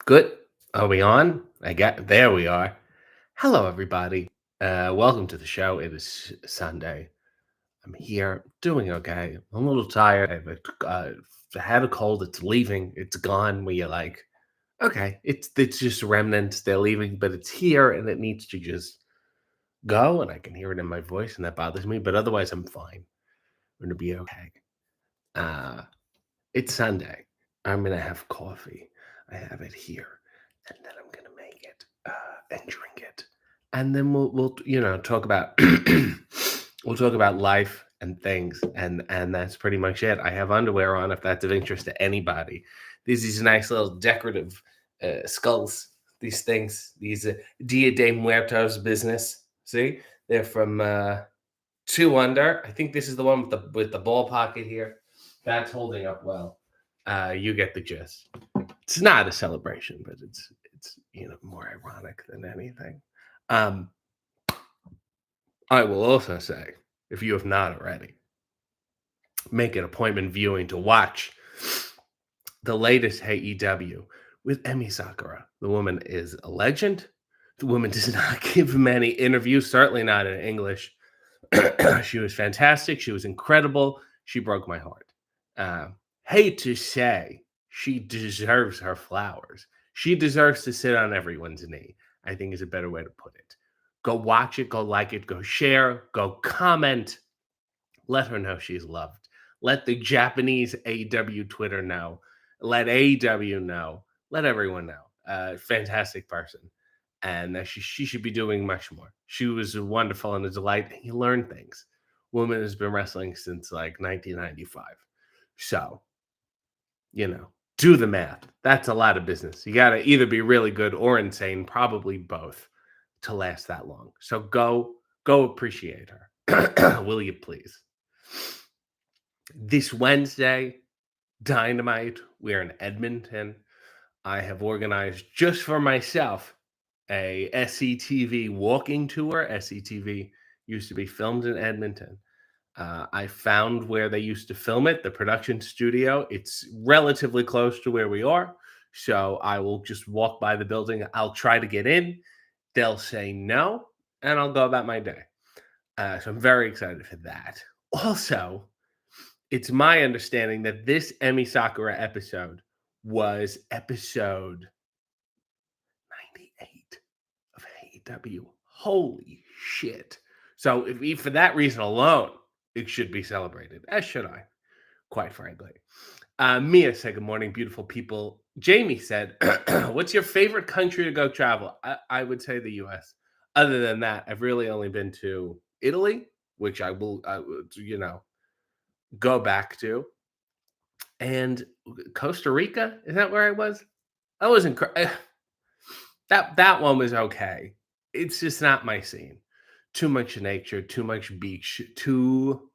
Good. Are we on? There we are. Hello, everybody. Welcome to the show. It is Sunday. I'm here, doing okay. I'm a little tired. I had a cold. It's leaving. It's gone. Where you're like, okay, it's just remnants. They're leaving, but it's here, and it needs to just go. And I can hear it in my voice, and that bothers me. But otherwise, I'm fine. I'm gonna be okay. Uh, it's Sunday. I'm gonna have coffee. I have it here, and then I'm gonna make it and drink it, and then we'll talk about we'll talk about life and things, and that's pretty much it. I have underwear on if that's of interest to anybody. These nice little decorative skulls. These things, these Dia de Muertos business. See, they're from Two Under. I think this is the one with the ball pocket here. That's holding up well. You get the gist. It's not a celebration, but it's more ironic than anything. Um, I will also say, if you have not already, make an appointment viewing to watch the latest AEW with Emi Sakura. The woman is a legend. The woman does not give many interviews, certainly not in English. She was fantastic. She was incredible. She broke my heart. Uh, Hate to say, she deserves her flowers. She deserves to sit on everyone's knee, I think is a better way to put it. Go watch it, go like it, go share, go comment. Let her know she's loved. Let the Japanese AEW Twitter know. Let AEW know. Let everyone know. Fantastic person. And she should be doing much more. She was wonderful and a delight. And you learn things. Woman has been wrestling since like 1995. So, do the math. That's a lot of business. You got to either be really good or insane, probably both, to last that long. So go appreciate her. Will you please? This Wednesday, Dynamite, we're in Edmonton. I have organized just for myself a SCTV walking tour. SCTV used to be filmed in Edmonton. I found where they used to film it, the production studio. It's relatively close to where we are. So I will just walk by the building. I'll try to get in. They'll say no, and I'll go about my day. So I'm very excited for that. Also, it's my understanding that this Emy Sakura episode was episode 98 of AEW. Holy shit. So for that reason alone, it should be celebrated, as should I, quite frankly. Mia said, good morning, beautiful people. Jamie said, what's your favorite country to go travel? I would say the U.S. Other than that, I've really only been to Italy, which I will, go back to. And Costa Rica, is that where I was? I was that one was okay. It's just not my scene. Too much nature, too much beach, too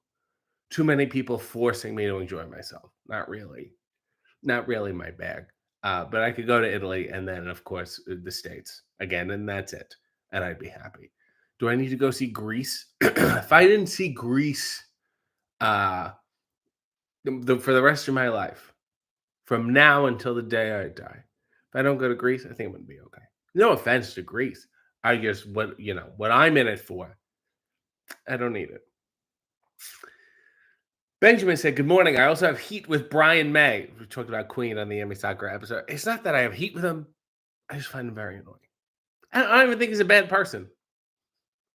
many people forcing me to enjoy myself. Not really my bag. But I could go to Italy and then, of course, the States again, and that's it. And I'd be happy. Do I need to go see Greece? If I didn't see Greece for the rest of my life, from now until the day I die, if I don't go to Greece, I think I'm going to be okay. No offense to Greece. I just, what I'm in it for, I don't need it. Benjamin said, good morning. I also have heat with Brian May. We talked about Queen on the Emy Sakura episode. It's not that I have heat with him. I just find him very annoying. I don't even think he's a bad person.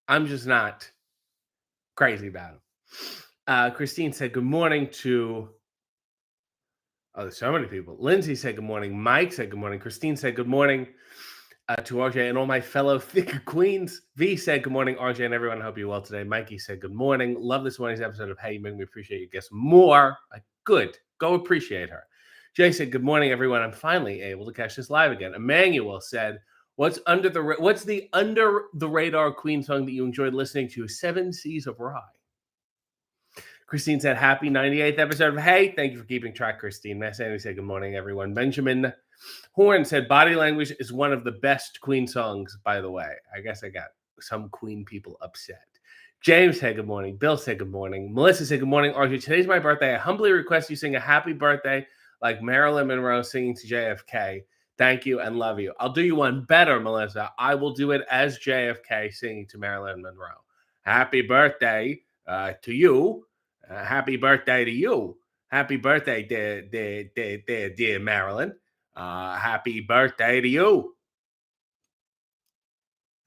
I'm just not crazy about him. Christine said, good morning to... Oh, there's so many people. Lindsay said, good morning. Mike said, good morning. Christine said, good morning to RJ and all my fellow thick queens. V said, good morning, RJ and everyone. I hope you're well today. Mikey said, good morning. Love this morning's episode of Hey, you make me appreciate your guests more. Good. Go appreciate her. Jay said, good morning, everyone. I'm finally able to catch this live again. Emmanuel said, what's the under the radar Queen song that you enjoyed listening to? Seven Seas of Rye. Christine said, happy 98th episode of Hey. Thank you for keeping track, Christine. Matt Sandy said, good morning, everyone. Benjamin Horn said, body language is one of the best Queen songs, by the way. I guess I got some Queen people upset. James said, good morning. Bill said, good morning. Melissa said, good morning, RJ. Today's my birthday. I humbly request you sing a happy birthday like Marilyn Monroe singing to JFK. Thank you and love you. I'll do you one better, Melissa. I will do it as JFK singing to Marilyn Monroe. Happy birthday to you. Happy birthday to you. Happy birthday, dear Marilyn. Happy birthday to you.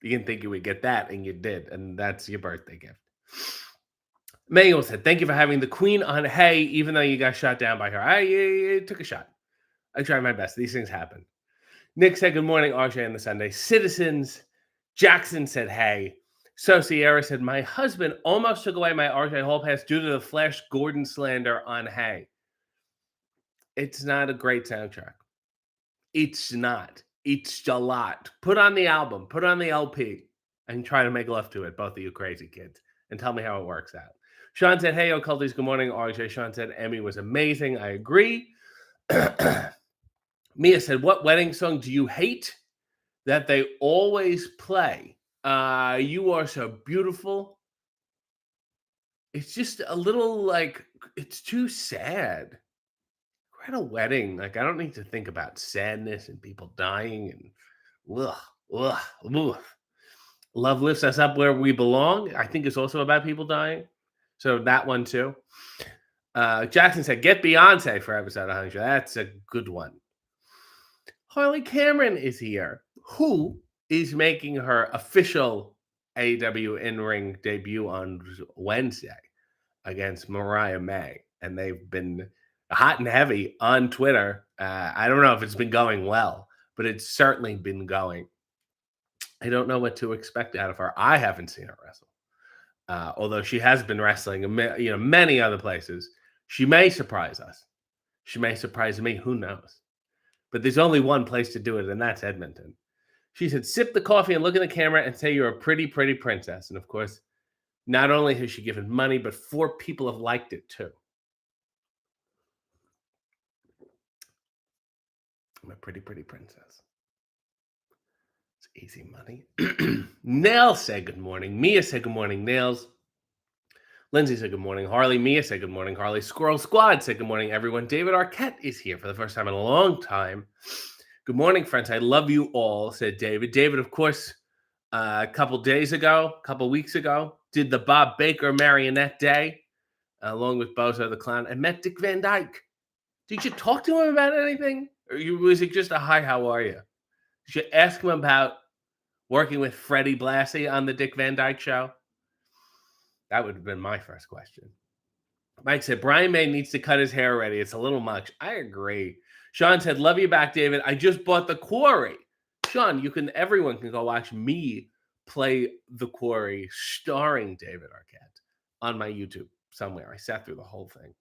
You didn't think you would get that, and you did. And that's your birthday gift. Manuel said, thank you for having the queen on Hey, even though you got shot down by her. I took a shot. I tried my best. These things happen. Nick said, good morning, RJ and the Sunday Citizens. Jackson said, hey. So Sierra said, my husband almost took away my RJ Hall pass due to the Flash Gordon slander on Hey. It's not a great soundtrack. It's not. It's a lot. Put on the album. Put on the LP and try to make love to it, both of you crazy kids, and tell me how it works out. Sean said, hey, occulties, good morning, RJ. Sean said, Emmy was amazing. I agree. Mia said, what wedding song do you hate that they always play? You Are So Beautiful. It's just a little like, it's too sad. We're at a wedding. Like, I don't need to think about sadness and people dying and ugh, ugh, ugh. Love Lifts Us Up Where We Belong. I think it's also about people dying. So that one too. Jackson said, get Beyonce for episode 100. That's a good one. Harley Cameron is here, who is making her official AEW in-ring debut on Wednesday against Mariah May. And they've been hot and heavy on Twitter. I don't know if it's been going well, but it's certainly been going. I don't know what to expect out of her. I haven't seen her wrestle. Although she has been wrestling in many other places. She may surprise us. She may surprise me. Who knows? But there's only one place to do it, and that's Edmonton. She said, sip the coffee and look in the camera and say you're a pretty, pretty princess. And of course, not only has she given money, but 4 people have liked it too. I'm a pretty, pretty princess. It's easy money. Nails said good morning. Mia said good morning, Nails. Lindsay said good morning, Harley. Mia said good morning, Harley. Squirrel Squad said good morning, everyone. David Arquette is here for the first time in a long time. Good morning, friends. I love you all, said David. David, of course, a couple weeks ago, did the Bob Baker Marionette Day along with Bozo the Clown. I met Dick Van Dyke. Did you talk to him about anything? Or was it just a hi, how are you? Did you ask him about working with Freddie Blassie on the Dick Van Dyke Show? That would have been my first question. Mike said, Brian May needs to cut his hair already. It's a little much. I agree. Sean said, love you back, David. I just bought The Quarry. Sean, everyone can go watch me play The Quarry starring David Arquette on my YouTube somewhere. I sat through the whole thing.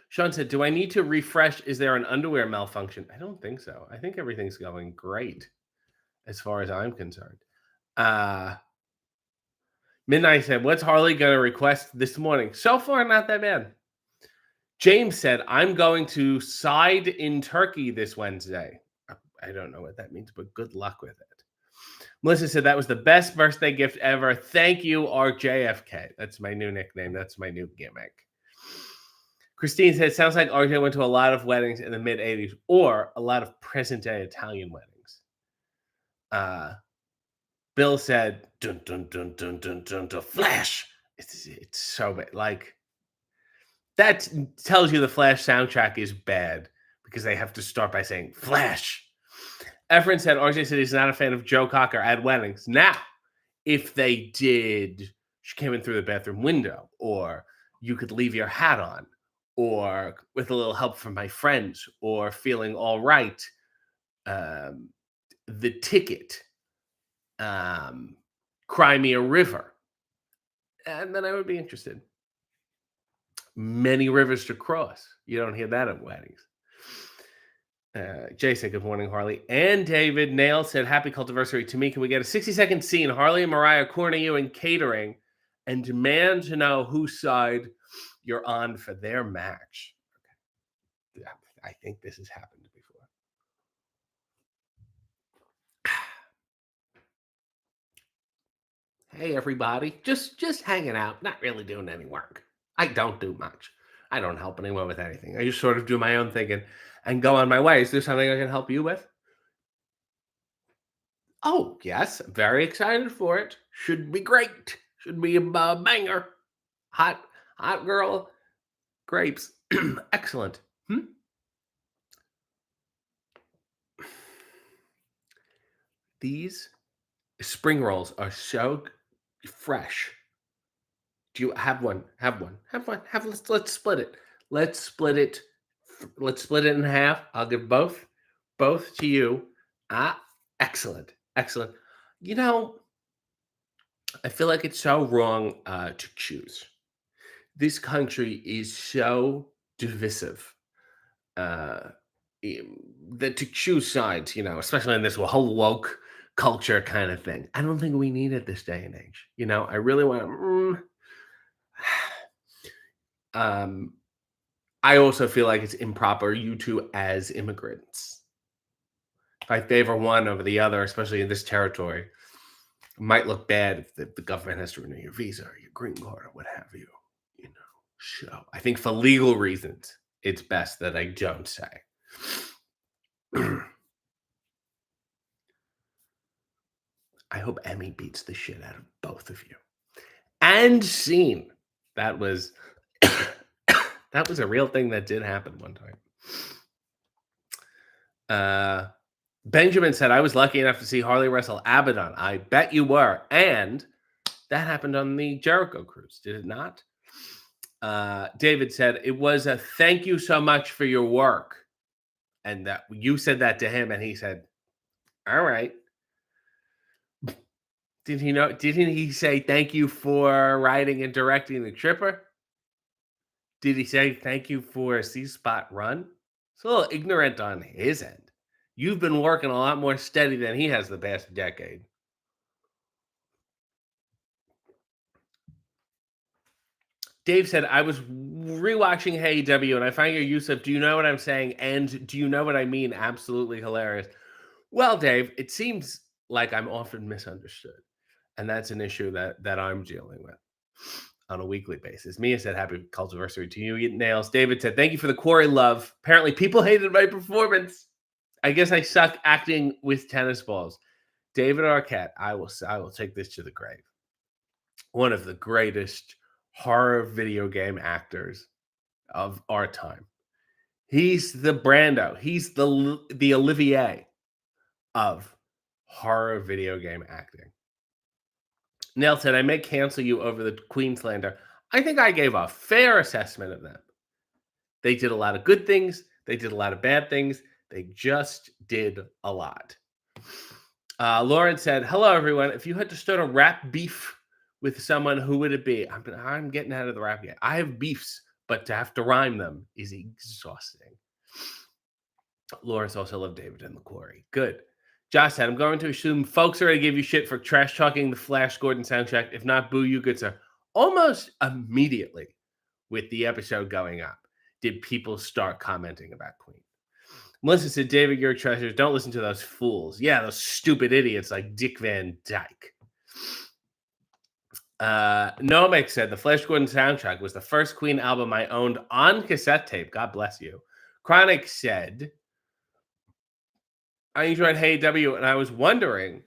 Sean said, do I need to refresh? Is there an underwear malfunction? I don't think so. I think everything's going great as far as I'm concerned. Midnight said, what's Harley going to request this morning? So far, not that bad. James said, I'm going to side in Turkey this Wednesday. I don't know what that means, but good luck with it. Melissa said, that was the best birthday gift ever. Thank you, RJFK. That's my new nickname. That's my new gimmick. Christine said, sounds like RJ went to a lot of weddings in the mid-'80s or a lot of present-day Italian weddings. Bill said, dun, dun, dun, dun, dun, dun, dun, Flash. It's so bad. Like, that tells you the Flash soundtrack is bad because they have to start by saying Flash. Efren said, RJ said he's not a fan of Joe Cocker at weddings. Now, if they did, she came in through the bathroom window, or you could leave your hat on, or with a little help from my friends, or feeling all right, the ticket, Cry Me a River, and then I would be interested. Many rivers to cross. You don't hear that at weddings. Jay said, good morning, Harley. And David Nail said, happy cultiversary to me. Can we get a 60-second scene? Harley and Mariah corner you in catering and demand to know whose side you're on for their match. Okay. I think this has happened before. Hey, everybody. Just hanging out, not really doing any work. I don't do much. I don't help anyone with anything. I just sort of do my own thinking. and go on my way. Is there something I can help you with? Oh, yes. Very excited for it. Should be great. Should be a banger. Hot, hot girl grapes. Excellent. Hmm? These spring rolls are so fresh. Do you have one? Have one. Have one. Have let's split it. Let's split it. Let's split it in half. I'll give both to you. Ah, excellent. Excellent. You know, I feel like it's so wrong to choose. This country is so divisive uh, that to choose sides, especially in this whole woke culture kind of thing. I don't think we need it this day and age. I really want to. Um, I also feel like it's improper. You two as immigrants, if I favor one over the other, especially in this territory, it might look bad if the government has to renew your visa or your green card or what have you. You know, so I think for legal reasons, it's best that I don't say. I hope Emmy beats the shit out of both of you. And scene. That was that was a real thing that did happen one time. Benjamin said, I was lucky enough to see Harley wrestle Abaddon. I bet you were. And that happened on the Jericho cruise, did it not? David said, it was a thank you so much for your work. And that you said that to him, and he said, all right. Didn't he say thank you for writing and directing the Tripper? Did he say thank you for a C-spot run? It's a little ignorant on his end. You've been working a lot more steady than he has the past decade. Dave said, I was rewatching Hey W and I find your use of do you know what I'm saying and do you know what I mean absolutely hilarious. Well, Dave, it seems like I'm often misunderstood. And that's an issue that I'm dealing with on a weekly basis. Mia said, happy cultiversary to you. Eat nails. David said, thank you for the Corey love. Apparently, people hated my performance. I guess I suck acting with tennis balls. David Arquette, I will take this to the grave. One of the greatest horror video game actors of our time. He's the Brando. He's the Olivier of horror video game acting. Nell said, I may cancel you over the Queenslander. I think I gave a fair assessment of them. They did a lot of good things. They did a lot of bad things. They just did a lot. Lauren said, hello, everyone. If you had to start a rap beef with someone, who would it be? I'm getting out of the rap game. I have beefs, but to have to rhyme them is exhausting. Lawrence also loved David and the Quarry. Good. Josh said, I'm going to assume folks already gave you shit for trash talking the Flash Gordon soundtrack. If not, boo you, good sir. Almost immediately with the episode going up, did people start commenting about Queen. Melissa said, David, you're treasures. Don't listen to those fools. Yeah, those stupid idiots like Dick Van Dyke. Nomek said, the Flash Gordon soundtrack was the first Queen album I owned on cassette tape. God bless you. Chronic said, I enjoyed Hey W, and I was wondering,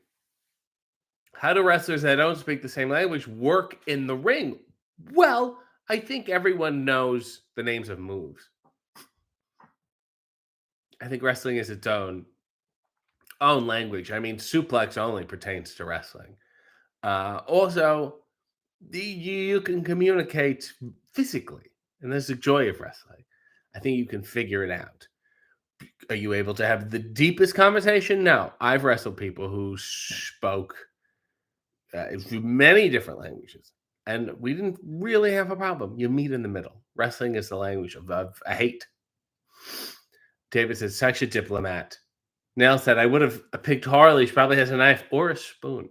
how do wrestlers that don't speak the same language work in the ring? Well, I think everyone knows the names of moves. I think wrestling is its own language. I mean, suplex only pertains to wrestling. Also, you can communicate physically, and that's the joy of wrestling. I think you can figure it out. Are you able to have the deepest conversation? No. I've wrestled people who spoke many different languages, and we didn't really have a problem. You meet in the middle. Wrestling is the language of hate. David says, such a diplomat. Nell said, I would have picked Harley. She probably has a knife or a spoon.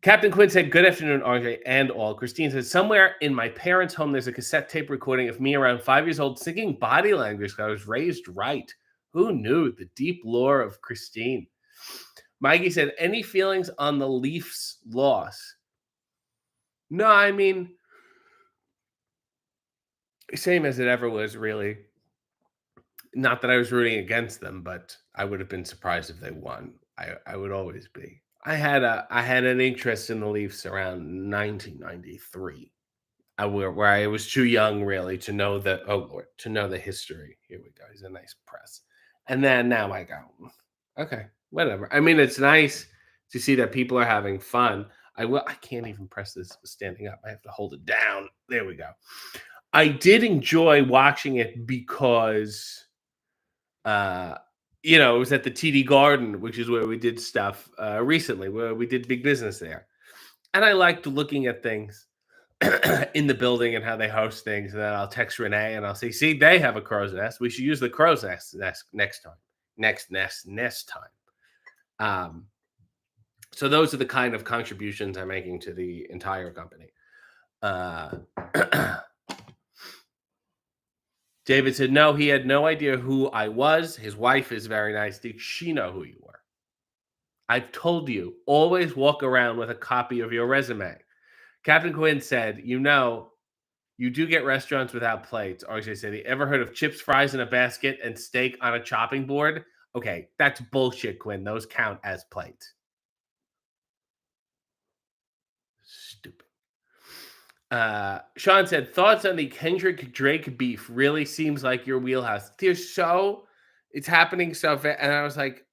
Captain Quinn said, good afternoon, RJ and all. Christine said, somewhere in my parents' home, there's a cassette tape recording of me around 5 years old singing body language because I was raised right. Who knew the deep lore of Christine? Mikey said, any feelings on the Leafs' loss? No, I mean, same as it ever was, really. Not that I was rooting against them, but I would have been surprised if they won. I would always be. I had an interest in the Leafs around 1993. Where I was too young really to know the oh Lord, to know the history. Here we go. He's a nice press. And then now I go, okay, whatever. I mean, it's nice to see that people are having fun. I can't even press this standing up. I have to hold it down. There we go. I did enjoy watching it because uh it was at the TD Garden, which is where we did stuff recently, where we did big business there. And I liked looking at things in the building and how they host things. And then I'll text Renee and I'll say, see, they have a crow's nest. We should use the crow's nest next time. Next time. So those are the kind of contributions I'm making to the entire company. David said, no, he had no idea who I was. His wife is very nice. Did she know who you were? I've told you, always walk around with a copy of your resume. Captain Quinn said, you do get restaurants without plates. RJ said, you ever heard of chips, fries in a basket and steak on a chopping board? Okay, that's bullshit, Quinn. Those count as plates. Stupid. Sean said, thoughts on the Kendrick Drake beef really seems like your wheelhouse. It's happening so fast. And I was like,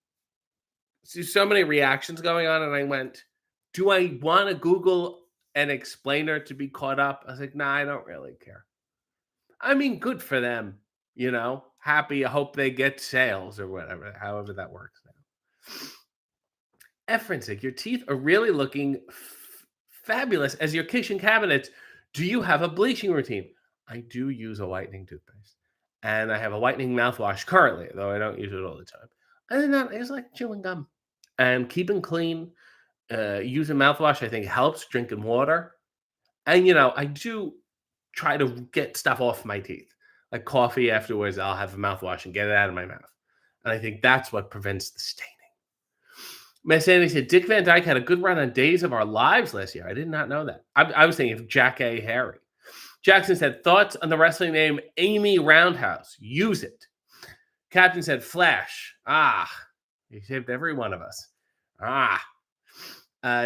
there's so many reactions going on. And I went, do I want to Google an explainer to be caught up? I was like, nah, I don't really care. I mean, good for them, happy. I hope they get sales or whatever, however that works now. Efrensick, your teeth are really looking fabulous as your kitchen cabinets. Do you have a bleaching routine? I do use a whitening toothpaste. And I have a whitening mouthwash currently, though I don't use it all the time. Other than that, I just like chewing gum. And keeping clean, using mouthwash, I think helps. Drinking water. And, I do try to get stuff off my teeth. Like coffee afterwards, I'll have a mouthwash and get it out of my mouth. And I think that's what prevents the staining. Miss Andy said, Dick Van Dyke had a good run on Days of Our Lives last year. I did not know that. I was thinking of Jack A. Harry. Jackson said, thoughts on the wrestling name Amy Roundhouse. Use it. Captain said, Flash. He saved every one of us.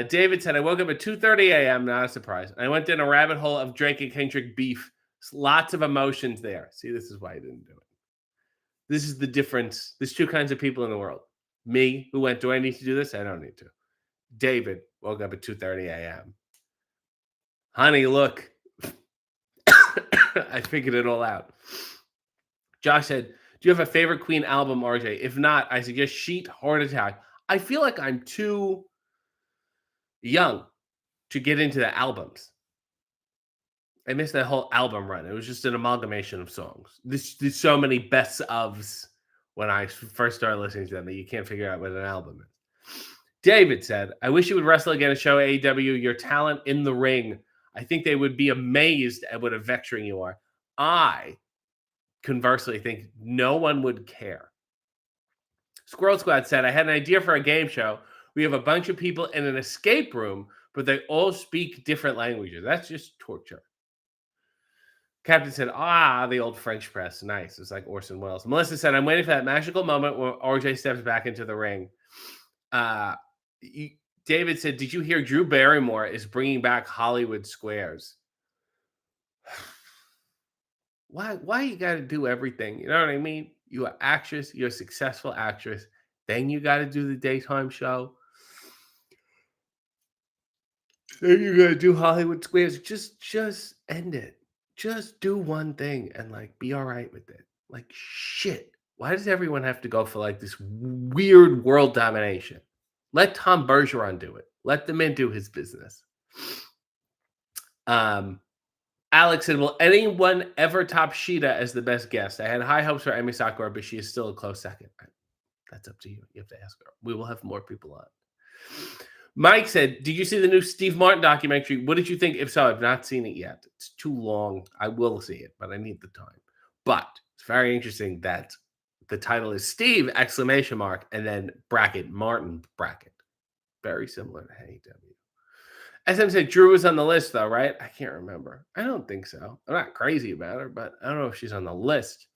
David said, I woke up at 2:30 a.m. Not a surprise. I went down a rabbit hole of Drake and Kendrick beef. Lots of emotions there. See, this is why I didn't do it. This is the difference. There's two kinds of people in the world. Me, who went, do I need to do this? I don't need to. David woke up at 2:30 a.m. Honey, look. I figured it all out. Josh said, do you have a favorite Queen album, RJ? If not, I suggest Sheet, Heart Attack. I feel like I'm too young to get into the albums. I missed that whole album run. It was just an amalgamation of songs. There's so many best ofs when I first started listening to them that you can't figure out what an album is. David said, I wish you would wrestle again and show AEW your talent in the ring. I think they would be amazed at what a veteran you are. I, conversely, think no one would care. Squirrel Squad said, I had an idea for a game show. We have a bunch of people in an escape room, but they all speak different languages. That's just torture. Captain said, the old French press. Nice. It's like Orson Welles. Melissa said, I'm waiting for that magical moment where RJ steps back into the ring. David said, did you hear Drew Barrymore is bringing back Hollywood Squares? Why you got to do everything? You know what I mean? You're an actress. You're a successful actress. Then you got to do the daytime show. Then you got to do Hollywood Squares. Just end it. Just do one thing and be all right with it. Shit. Why does everyone have to go for this weird world domination? Let Tom Bergeron do it. Let the man do his business. Alex said, will anyone ever top Sheeta as the best guest? I had high hopes for Emi Sakura, but she is still a close second. That's up to you. You have to ask her. We will have more people on. Mike said, did you see the new Steve Martin documentary? What did you think? If so, I've not seen it yet. It's too long. I will see it, but I need the time. But it's very interesting that the title is Steve, ! And then bracket, Martin, bracket. Very similar to AEW. SM said Drew was on the list, though, right? I can't remember. I don't think so. I'm not crazy about her, but I don't know if she's on the list.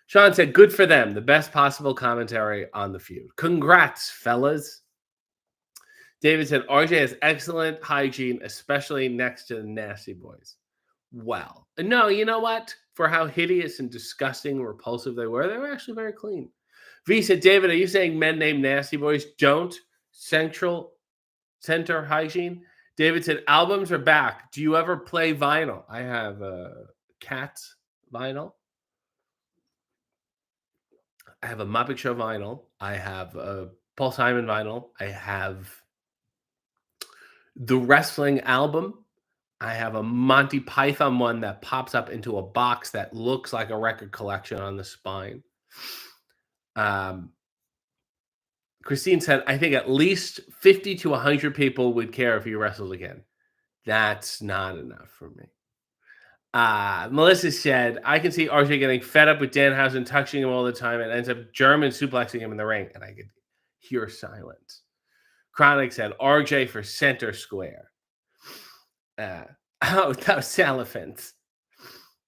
Sean said, good for them. The best possible commentary on the feud. Congrats, fellas. David said, RJ has excellent hygiene, especially next to the Nasty Boys. Well, no, you know what? For how hideous and disgusting and repulsive they were actually very clean. V said, David, are you saying men named Nasty Boys don't center hygiene? David said, albums are back. Do you ever play vinyl? I have Cats vinyl. I have a Muppet Show vinyl. I have a Paul Simon vinyl. I have the wrestling album. I have a Monty Python one that pops up into a box that looks like a record collection on the spine. Christine said, I think at least 50 to 100 people would care if he wrestled again. That's not enough for me. Melissa said, I can see RJ getting fed up with Danhausen touching him all the time and ends up German suplexing him in the ring. And I could hear silence. Chronic said, RJ for center square. That was elephants.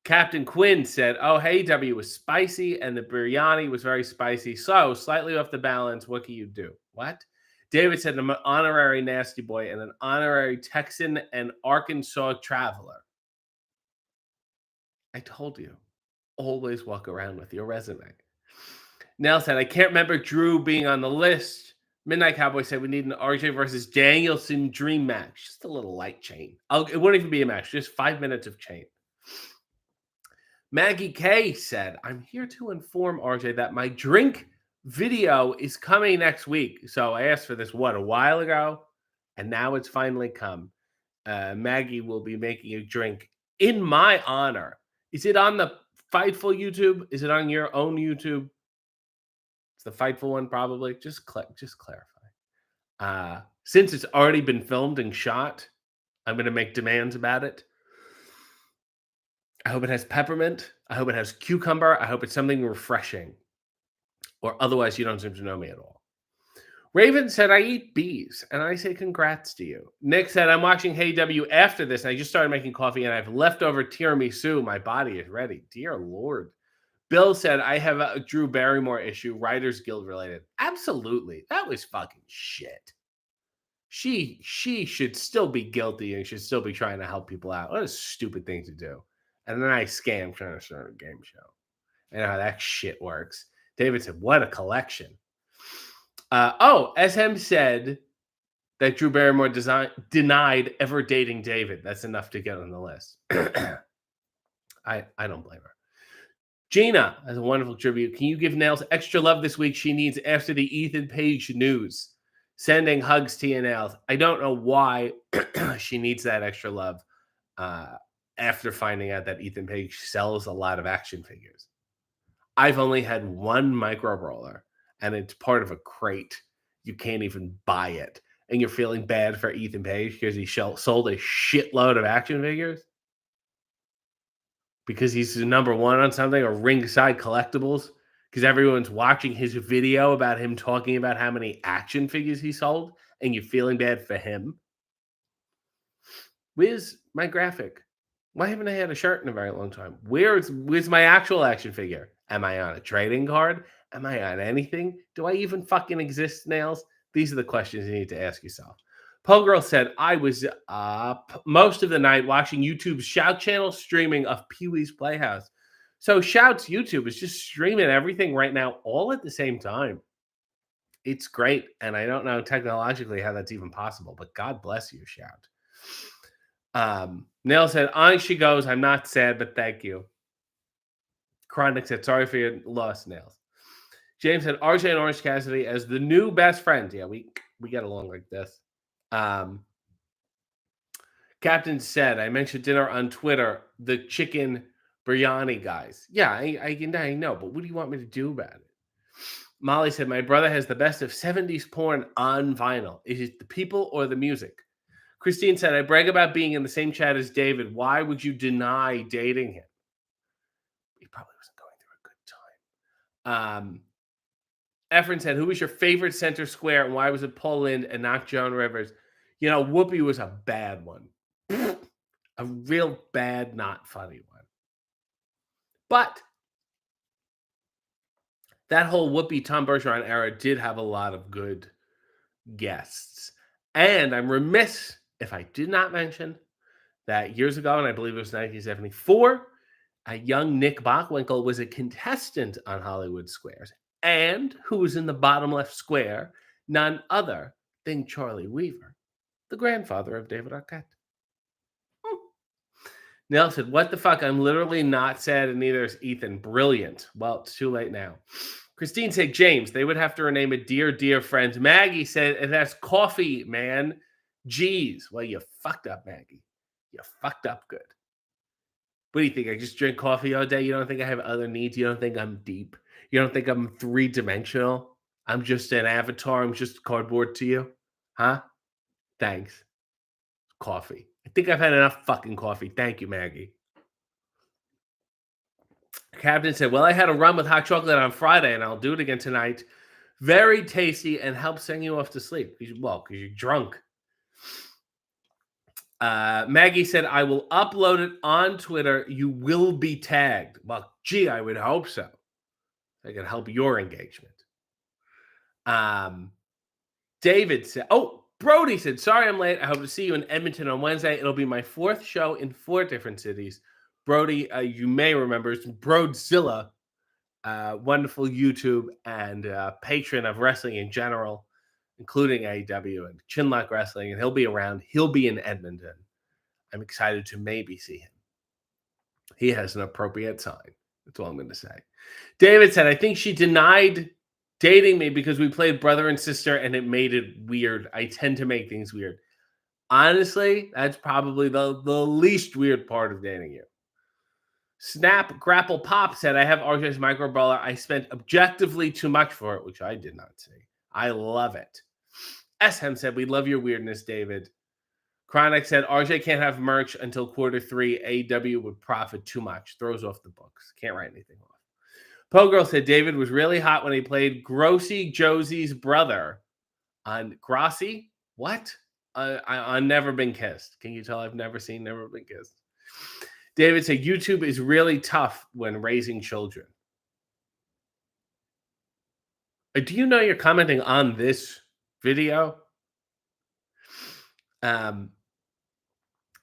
Captain Quinn said, oh, hey, W was spicy and the biryani was very spicy. So slightly off the balance. What can you do? What? David said, I'm an honorary nasty boy and an honorary Texan and Arkansas traveler. I told you, always walk around with your resume. Nell said, I can't remember Drew being on the list. Midnight Cowboy said we need an RJ versus Danielson dream match. Just a little light chain. It wouldn't even be a match. Just 5 minutes of chain. Maggie K said, I'm here to inform RJ that my drink video is coming next week. So I asked for this, a while ago? And now it's finally come. Maggie will be making a drink in my honor. Is it on the Fightful YouTube? Is it on your own YouTube? It's the Fightful one, probably. Just clarify. Since it's already been filmed and shot, I'm going to make demands about it. I hope it has peppermint. I hope it has cucumber. I hope it's something refreshing. Or otherwise, you don't seem to know me at all. Raven said, I eat bees. And I say, congrats to you. Nick said, I'm watching Hey W after this. And I just started making coffee and I have leftover tiramisu. My body is ready. Dear Lord. Bill said, I have a Drew Barrymore issue, Writers Guild related. Absolutely. That was fucking shit. She should still be guilty and should still be trying to help people out. What a stupid thing to do. And then I scam trying to start a game show. I know how that shit works. David said, what a collection. SM said that Drew Barrymore denied ever dating David. That's enough to get on the list. I don't blame her. Gina has a wonderful tribute. Can you give Nails extra love this week she needs after the Ethan Page news? Sending hugs to you, Nails. I don't know why she needs that extra love after finding out that Ethan Page sells a lot of action figures. I've only had one micro roller, and it's part of a crate. You can't even buy it. And you're feeling bad for Ethan Page because he sold a shitload of action figures? Because he's the number one on something, or Ringside Collectibles? Because everyone's watching his video about him talking about how many action figures he sold, and you're feeling bad for him? Where's my graphic? Why haven't I had a shirt in a very long time? Where's my actual action figure? Am I on a trading card? Am I on anything? Do I even fucking exist, Nails? These are the questions you need to ask yourself. Poe Girl said, I was up most of the night watching YouTube's Shout channel streaming of Pee-wee's Playhouse. So Shout's YouTube is just streaming everything right now, all at the same time. It's great, and I don't know technologically how that's even possible, but God bless you, Shout. Nail said, on she goes. I'm not sad, but thank you. Chronic said, sorry for your loss, Nails. James said, RJ and Orange Cassidy as the new best friends. Yeah, we get along like this. Captain said, I mentioned dinner on Twitter, the chicken biryani guys. Yeah, I know, but what do you want me to do about it? Molly said, my brother has the best of 70s porn on vinyl. Is it the people or the music? Christine said, I brag about being in the same chat as David. Why would you deny dating him? He probably wasn't going through a good time. Efren said, who was your favorite center square and why was it Paul Lynde and not Joan Rivers? You know, Whoopi was a bad one. A real bad, not funny one. But that whole Whoopi Tom Bergeron era did have a lot of good guests. And I'm remiss if I did not mention that years ago, and I believe it was 1974, a young Nick Bockwinkel was a contestant on Hollywood Squares. And who was in the bottom left square? None other than Charlie Weaver, the grandfather of David Arquette. Nell said, "What the fuck? I'm literally not sad, and neither is Ethan. Brilliant." Well, it's too late now. Christine said, "James, they would have to rename it Dear, Dear Friends." Maggie said, "And that's coffee, man. Jeez." Well, you fucked up, Maggie. You fucked up good. What do you think? I just drink coffee all day? You don't think I have other needs? You don't think I'm deep? You don't think I'm three-dimensional? I'm just an avatar. I'm just cardboard to you? Huh? Thanks. Coffee. I think I've had enough fucking coffee. Thank you, Maggie. Captain said, "Well, I had a rum with hot chocolate on Friday, and I'll do it again tonight. Very tasty and helps send you off to sleep." Well, because you're drunk. Maggie said, "I will upload it on Twitter. You will be tagged." Well, gee, I would hope so. I can help your engagement. David said, Brody said, "Sorry I'm late. I hope to see you in Edmonton on Wednesday. It'll be my 4th show in 4 different cities." Brody, you may remember, is Broadzilla, wonderful YouTube and patron of wrestling in general, including AEW and Chinlock Wrestling, and he'll be around. He'll be in Edmonton. I'm excited to maybe see him. He has an appropriate sign. That's all I'm going to say. David said, "I think she denied dating me because we played brother and sister and it made it weird. I tend to make things weird." Honestly, that's probably the least weird part of dating you. Snap Grapple Pop said, "I have RJ's micro brawler. I spent objectively too much for it," which I did not see. I love it. SM said, "We love your weirdness, David." Chronic said, "RJ can't have merch until Q3. AEW would profit too much. Throws off the books. Can't write anything off." Pogirl said, "David was really hot when he played Josie's brother on Grossi." What? On Never Been Kissed. Can you tell I've never seen Never Been Kissed? David said, "YouTube is really tough when raising children." Do you know you're commenting on this video?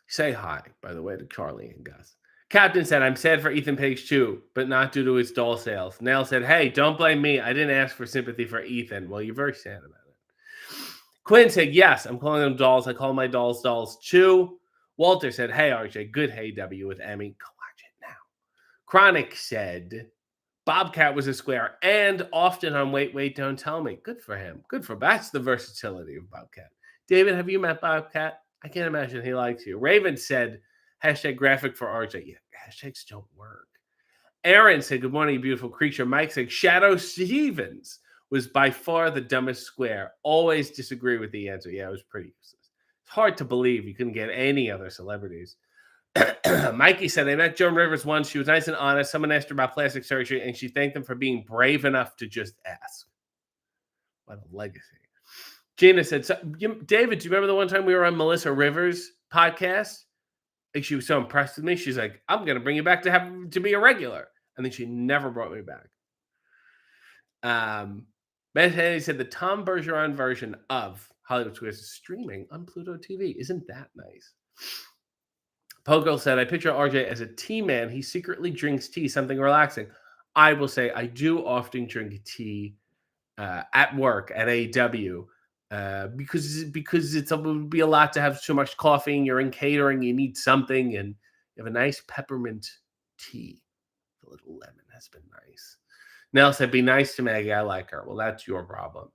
Say hi, by the way, to Charlie and Gus. Captain said, "I'm sad for Ethan Page too, but not due to his doll sales." Nail said, "Hey, don't blame me. I didn't ask for sympathy for Ethan." Well, you're very sad about it. Quinn said, "Yes, I'm calling them dolls. I call my dolls dolls too." Walter said, "Hey, RJ, good Hey W with Emmy. Go watch it now." Chronic said, "Bobcat was a square and often on Wait, Wait, Don't Tell Me." Good for him. That's the versatility of Bobcat. David, have you met Bobcat? I can't imagine he likes you. Raven said, #graphic for RJ. Yeah, hashtags don't work. Aaron said, "Good morning, beautiful creature." Mike said, "Shadow Stevens was by far the dumbest square. Always disagree with the answer." Yeah, it was pretty useless. It's hard to believe you couldn't get any other celebrities. Mikey said, "I met Joan Rivers once. She was nice and honest. Someone asked her about plastic surgery, and she thanked them for being brave enough to just ask." What a legacy. Gina said, "David, do you remember the one time we were on Melissa Rivers' podcast? And she was so impressed with me. She's like, 'I'm going to bring you back to be a regular.' And then she never brought me back." Ben Kennedy said, "The Tom Bergeron version of Hollywood Squares is streaming on Pluto TV. Isn't that nice?" Pogo said, "I picture RJ as a tea man. He secretly drinks tea, something relaxing." I will say I do often drink tea at work at AEW because it would be a lot to have so much coffee. You're in catering, you need something, and you have a nice peppermint tea. A little lemon has been nice. Nell said, "Be nice to Maggie. I like her." Well, that's your problem.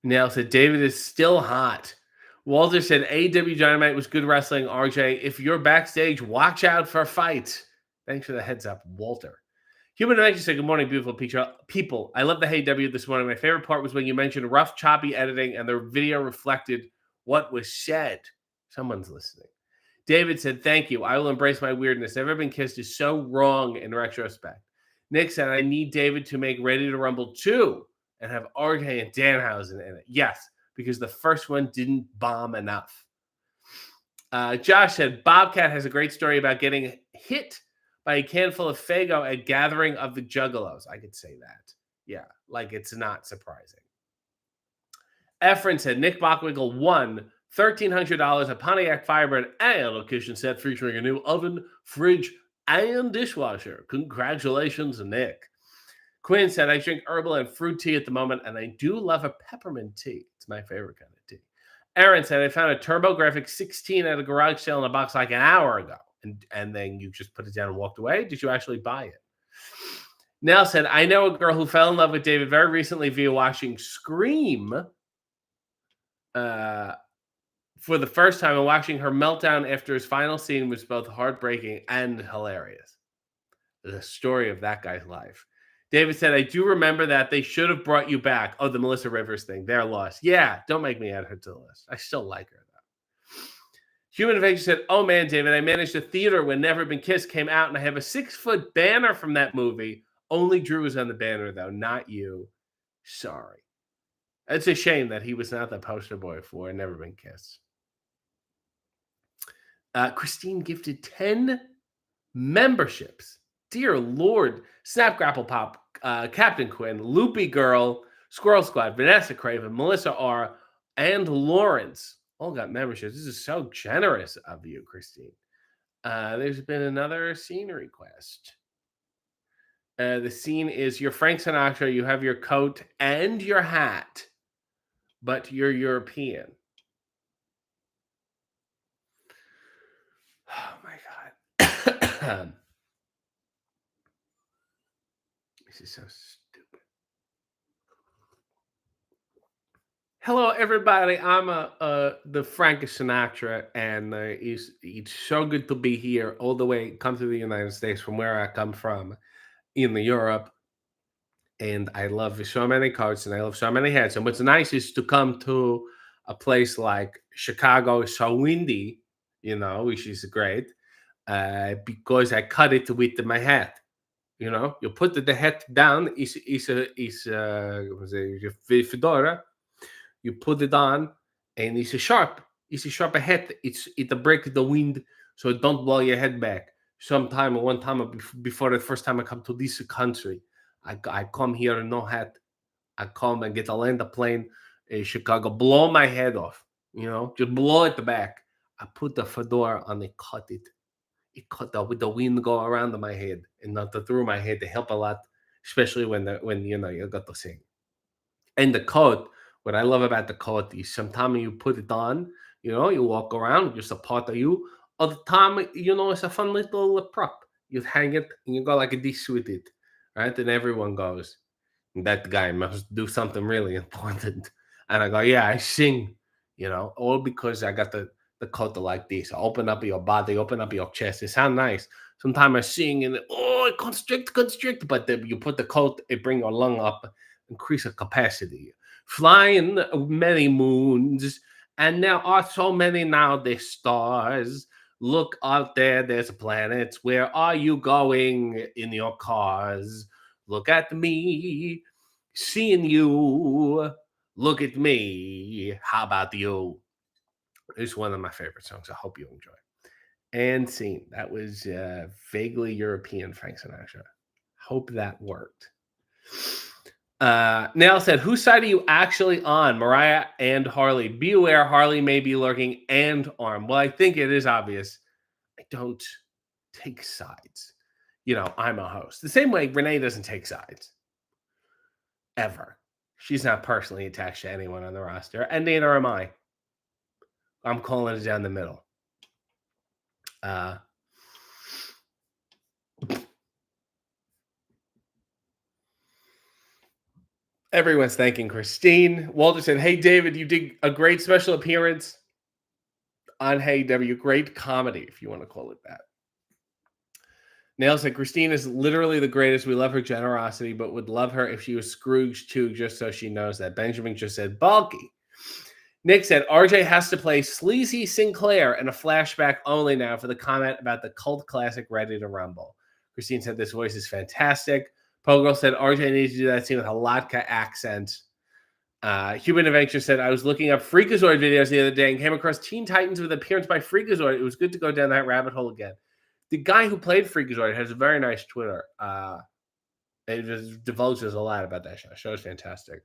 Nell said, "David is still hot." Walter said, "AEW Dynamite was good wrestling, RJ. If you're backstage, watch out for fights." Thanks for the heads up, Walter. Human Adventure said, "Good morning, beautiful people. I love the Hey W this morning. My favorite part was when you mentioned rough, choppy editing and the video reflected what was said." Someone's listening. David said, "Thank you. I will embrace my weirdness. Never Been Kissed is so wrong in retrospect." Nick said, "I need David to make Ready to Rumble 2 and have RJ and Danhausen in it." Yes, because the first one didn't bomb enough. Josh said, "Bobcat has a great story about getting hit by a can full of Faygo at Gathering of the Juggalos. I could say that. Yeah, like it's not surprising. Efren said Nick Bockwinkel won $1,300 a Pontiac Firebird and a kitchen set featuring a new oven, fridge, and dishwasher. Congratulations, Nick. Quinn said, I drink herbal and fruit tea at the moment, and I do love a peppermint tea. It's my favorite kind of tea. Aaron said, I found a TurboGrafx 16 at a garage sale in a box like an hour ago. And then you just put it down and walked away? Did you actually buy it? Nell said, I know a girl who fell in love with David very recently via watching Scream for the first time, and watching her meltdown after his final scene was both heartbreaking and hilarious. The story of that guy's life. David said, I do remember that. They should have brought you back. Oh, the Melissa Rivers thing. They're lost. Yeah, don't make me add her to the list. I still like her, though. Human Adventure said, oh, man, David, I managed a theater when Never Been Kissed came out, and I have a 6-foot banner from that movie. Only Drew was on the banner, though, not you. Sorry. It's a shame that he was not the poster boy for Never Been Kissed. Christine gifted 10 memberships. Dear Lord. Snap Grapple Pop, Captain Quinn, Loopy Girl, Squirrel Squad, Vanessa Craven, Melissa R., and Lawrence all got memberships. This is so generous of you, Christine. There's been another scene request. The scene is you're Frank Sinatra. You have your coat and your hat, but you're European. Oh, my God. This is so stupid. Hello, everybody. I'm the Frank Sinatra, and it's so good to be here all the way, come to the United States from where I come from in Europe. And I love so many coats, and I love so many hats. And what's nice is to come to a place like Chicago, so windy, which is great, because I cut it with my hat. You put the hat down. Is a fedora. You put it on, and it's a sharp hat. It breaks the wind, so don't blow your head back. One time before the first time I come to this country, I come here no hat. I come and get to land the plane in Chicago, blow my head off. Just blow it back. I put the fedora on, and cut it. It cut with the wind go around my head and not through my head. They help a lot, especially when you got to sing. And the coat, what I love about the coat is sometimes you put it on, you walk around, just a part of you. Other time, it's a fun little prop. You hang it and you go like this with it, right? And everyone goes, that guy must do something really important. And I go, yeah, I sing, all because I got the coat like this. Open up your body, open up your chest. It sounds nice. Sometimes I sing and it constrict, but you put the coat, it bring your lung up, increase the capacity. Flying many moons, and there are so many now the stars. Look out there, there's planets. Where are you going in your cars? Look at me, seeing you. Look at me. How about you? It's one of my favorite songs. I hope you enjoy. And scene. That was vaguely European Frank Sinatra. Hope that worked. Nell said, whose side are you actually on? Mariah and Harley. Be aware, Harley may be lurking and armed. Well, I think it is obvious. I don't take sides. I'm a host. The same way Renee doesn't take sides. Ever. She's not personally attached to anyone on the roster, and neither am I. I'm calling it down the middle. Everyone's thanking Christine. Walter said, hey, David, you did a great special appearance on Hey W. Great comedy, if you want to call it that. Nail said, Christine is literally the greatest. We love her generosity, but would love her if she was Scrooge too, just so she knows that. Benjamin just said, bulky. Nick said, RJ has to play Sleazy Sinclair in a flashback only now for the comment about the cult classic Ready to Rumble. Christine said, this voice is fantastic. Pogirl said, RJ needs to do that scene with a Latka accent. Human Adventure said, I was looking up Freakazoid videos the other day and came across Teen Titans with appearance by Freakazoid. It was good to go down that rabbit hole again. The guy who played Freakazoid has a very nice Twitter. It just divulges a lot about that show. The show is fantastic.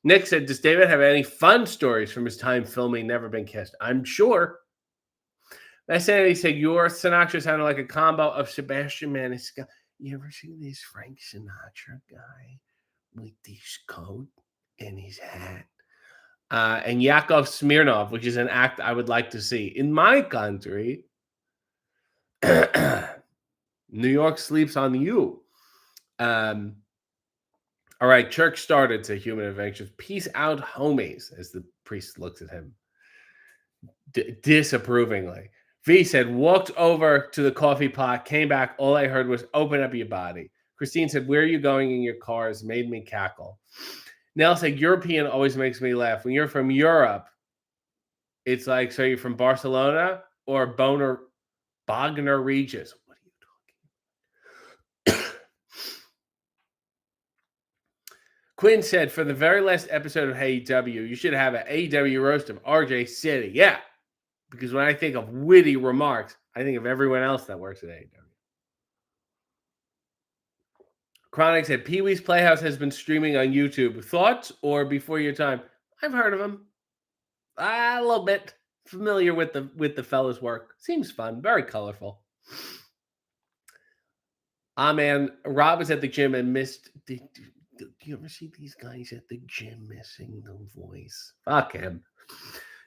Nick said, "Does David have any fun stories from his time filming Never Been Kissed?" I'm sure. I said, he said, "Your Sinatra sounded like a combo of Sebastian Maniscalco." You ever see this Frank Sinatra guy with this coat and his hat? And Yakov Smirnov, which is an act I would like to see. In my country, New York sleeps on you. All right, church started to Human Adventures. Peace out, homies, as the priest looks at him disapprovingly. V said, walked over to the coffee pot, came back. All I heard was, open up your body. Christine said, where are you going in your cars? Made me cackle. Nell said, European always makes me laugh. When you're from Europe, it's like, so you're from Barcelona or Bogner Regis? What are you talking about? Quinn said, for the very last episode of AEW, you should have an AEW roast of RJ City. Yeah, because when I think of witty remarks, I think of everyone else that works at AEW. Chronic said, Pee-wee's Playhouse has been streaming on YouTube. Thoughts or before your time? I've heard of him. A little bit familiar with the fella's work. Seems fun, very colorful. Man, Rob is at the gym and missed. Do you ever see these guys at the gym missing the voice? Fuck him.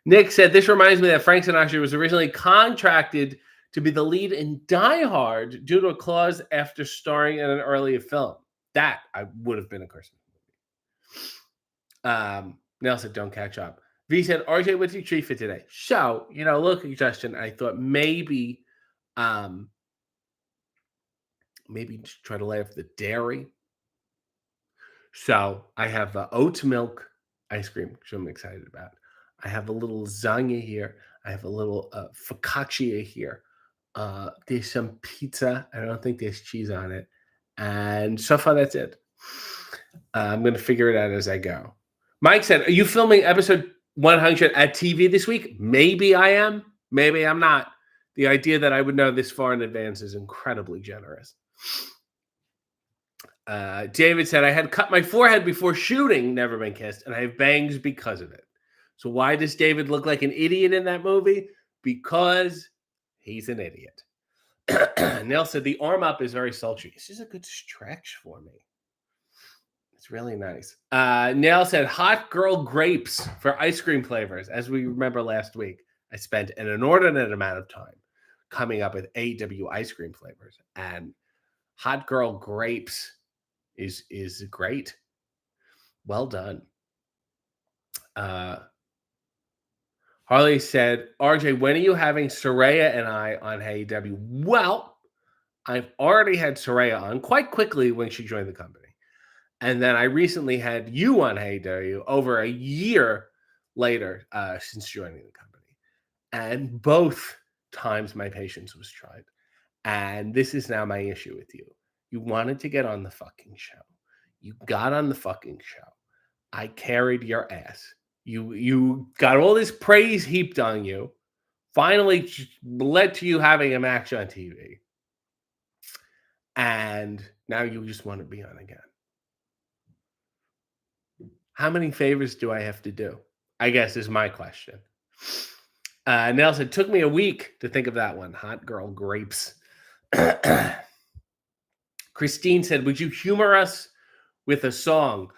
Nick said, this reminds me that Frank Sinatra was originally contracted to be the lead in Die Hard due to a clause after starring in an earlier film. That I would have been a Christmas movie. Nell said, don't catch up. V said, RJ, what's your treat for today? So, look, Justin, I thought maybe just try to lay off the dairy. So I have oat milk ice cream, which I'm excited about. I have a little lasagna here. I have a little focaccia here. There's some pizza. I don't think there's cheese on it. And so far, that's it. I'm going to figure it out as I go. Mike said, are you filming episode 100 at TV this week? Maybe I am. Maybe I'm not. The idea that I would know this far in advance is incredibly generous. David said, I had cut my forehead before shooting Never Been Kissed, and I have bangs because of it. So why does David look like an idiot in that movie? Because he's an idiot. Neil said, the arm up is very sultry. This is a good stretch for me. It's really nice. Neil said, hot girl grapes for ice cream flavors. As we remember last week, I spent an inordinate amount of time coming up with AEW ice cream flavors. And hot girl grapes is great. Well done. Harley said, RJ, when are you having Soraya and I on AEW? Well, I've already had Soraya on quite quickly when she joined the company. And then I recently had you on AEW over a year later since joining the company. And both times my patience was tried. And this is now my issue with you. You wanted to get on the fucking show. You got on the fucking show. I carried your ass. You got all this praise heaped on you. Finally led to you having a match on TV. And now you just want to be on again. How many favors do I have to do? I guess is my question. Nelson, it took me a week to think of that one. Hot girl grapes. Christine said, would you humor us with a song?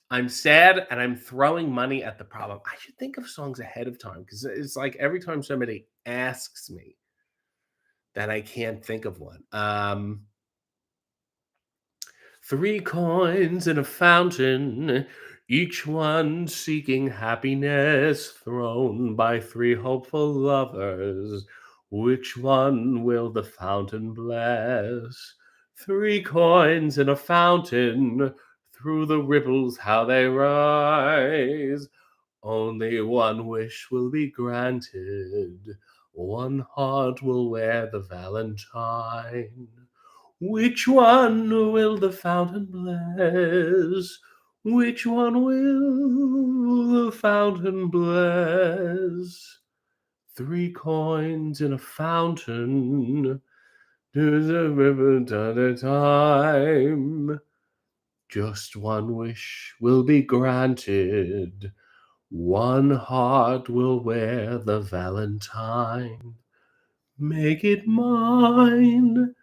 I'm sad and I'm throwing money at the problem. I should think of songs ahead of time because it's like every time somebody asks me that I can't think of one. 3 coins in a fountain, each one seeking happiness, thrown by 3 hopeful lovers. Which one will the fountain bless? 3 coins in a fountain, through the ripples how they rise. Only one wish will be granted, one heart will wear the valentine. Which one will the fountain bless? Which one will the fountain bless? 3 coins in a fountain. There's a river at a time. Just one wish will be granted. One heart will wear the valentine. Make it mine.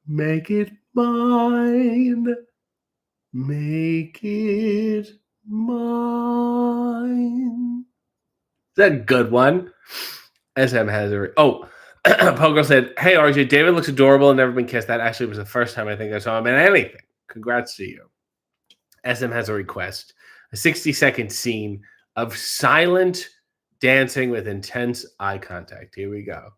Make it mine. Make it mine. Is that a good one? SM has a. Oh, Pogo said, "Hey RJ, David looks adorable and never been kissed. That actually was the first time I think I saw him in anything. Congrats to you." SM has a request: a 60-second scene of silent dancing with intense eye contact. Here we go.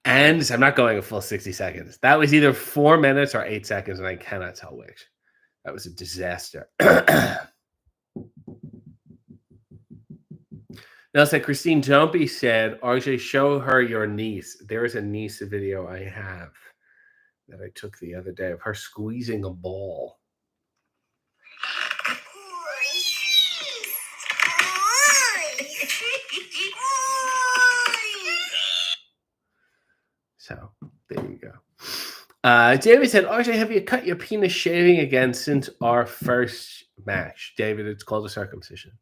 And I'm not going a full 60 seconds. That was either 4 minutes or 8 seconds, and I cannot tell which. That was a disaster. Now, said Christine Jumpy said, RJ, show her your niece. There is a niece video I have that I took the other day of her squeezing a ball. So there you go. David said, RJ, have you cut your penis shaving again since our first match? David, it's called a circumcision.